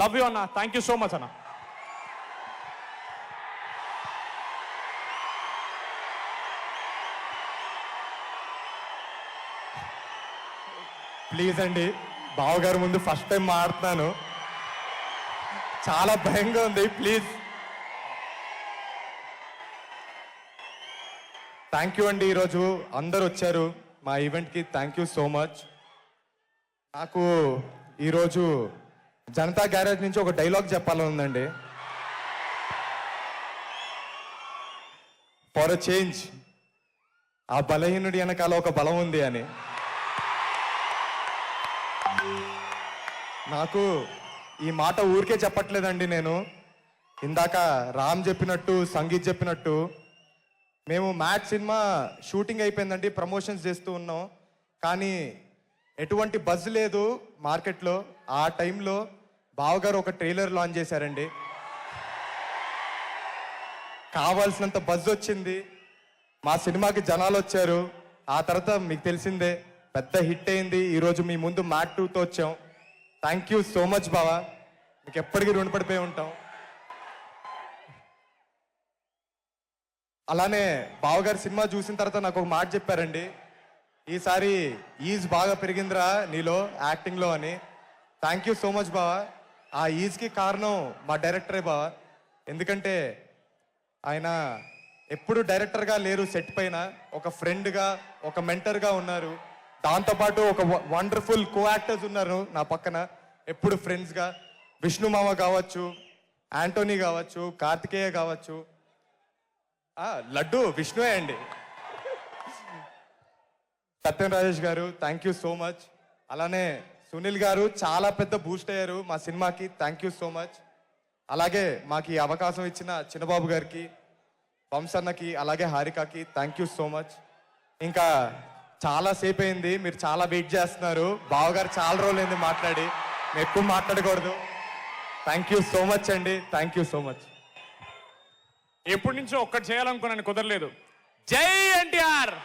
Love you అన్న, thank you so much అన్న. Please అండి, బావగారు ముందు ఫస్ట్ టైం మాడుతున్నాను, చాలా భయంగా ఉంది. ప్లీజ్. థ్యాంక్ యూ అండి. ఈరోజు అందరు వచ్చారు మా ఈవెంట్కి, థ్యాంక్ యూ సో మచ్. నాకు ఈరోజు జనతా గ్యారేజ్ నుంచి ఒక డైలాగ్ చెప్పాలని ఉందండి. ఫర్ అ చేంజ్, ఆ బలహీనుడి వెనకాల ఒక బలం ఉంది అని. నాకు ఈ మాట ఊరికే చెప్పట్లేదండి. నేను ఇందాక రామ్ చెప్పినట్టు, సంగీత్ చెప్పినట్టు, మేము మ్యాచ్ సినిమా షూటింగ్ అయిపోయిందండి, ప్రమోషన్స్ చేస్తూ ఉన్నాం, కానీ ఎటువంటి బజ్ లేదు మార్కెట్లో. ఆ టైంలో బావగారు ఒక ట్రైలర్ లాంచ్ చేశారండి, కావాల్సినంత బజ్ వచ్చింది, మా సినిమాకి జనాలు వచ్చారు. ఆ తర్వాత మీకు తెలిసిందే, పెద్ద హిట్ అయింది. ఈరోజు మీ ముందు మ్యాట్ 2తో వచ్చాం. థ్యాంక్ యూ సో మచ్ బావా, మీకు ఎప్పటికీ రుణపడిపోయి ఉంటాం. అలానే బావగారు సినిమా చూసిన తర్వాత నాకు ఒక మాట చెప్పారండి, ఈసారి ఈజ్ బాగా పెరిగిందిరా నీలో యాక్టింగ్లో అని. థ్యాంక్ యూ సో మచ్ బావా. ఆ ఈజ్కి కారణం మా డైరెక్టరే బావా. ఎందుకంటే ఆయన ఎప్పుడు డైరెక్టర్గా లేరు, సెట్ పైన ఒక ఫ్రెండ్గా, ఒక మెంటర్గా ఉన్నారు. దాంతోపాటు ఒక వండర్ఫుల్ కో యాక్టర్స్ ఉన్నారు నా పక్కన, ఎప్పుడు ఫ్రెండ్స్గా. విష్ణు మామ కావచ్చు, యాంటోనీ కావచ్చు, కార్తికేయ కావచ్చు, లడ్డు విష్ణువే అండి. సత్యం రాజేష్ గారు, థ్యాంక్ యూ సో మచ్. అలానే సునీల్ గారు చాలా పెద్ద బూస్ట్ అయ్యారు మా సినిమాకి, థ్యాంక్ యూ సో మచ్. అలాగే మాకు ఈ అవకాశం ఇచ్చిన చిన్నబాబు గారికి, వంశన్నకి, అలాగే హారికకి థ్యాంక్ యూ సో మచ్. ఇంకా చాలా సేపు అయింది, మీరు చాలా వెయిట్ చేస్తున్నారు. బావగారు చాలా రోజులైంది మాట్లాడి, మేము ఎక్కువ మాట్లాడకూడదు. థ్యాంక్ యూ సో మచ్ అండి, థ్యాంక్ యూ సో మచ్. ఎప్పటి నుంచో ఒక్కటి చేయాలనుకున్నాను, కుదరలేదు. జై ఎన్టీఆర్.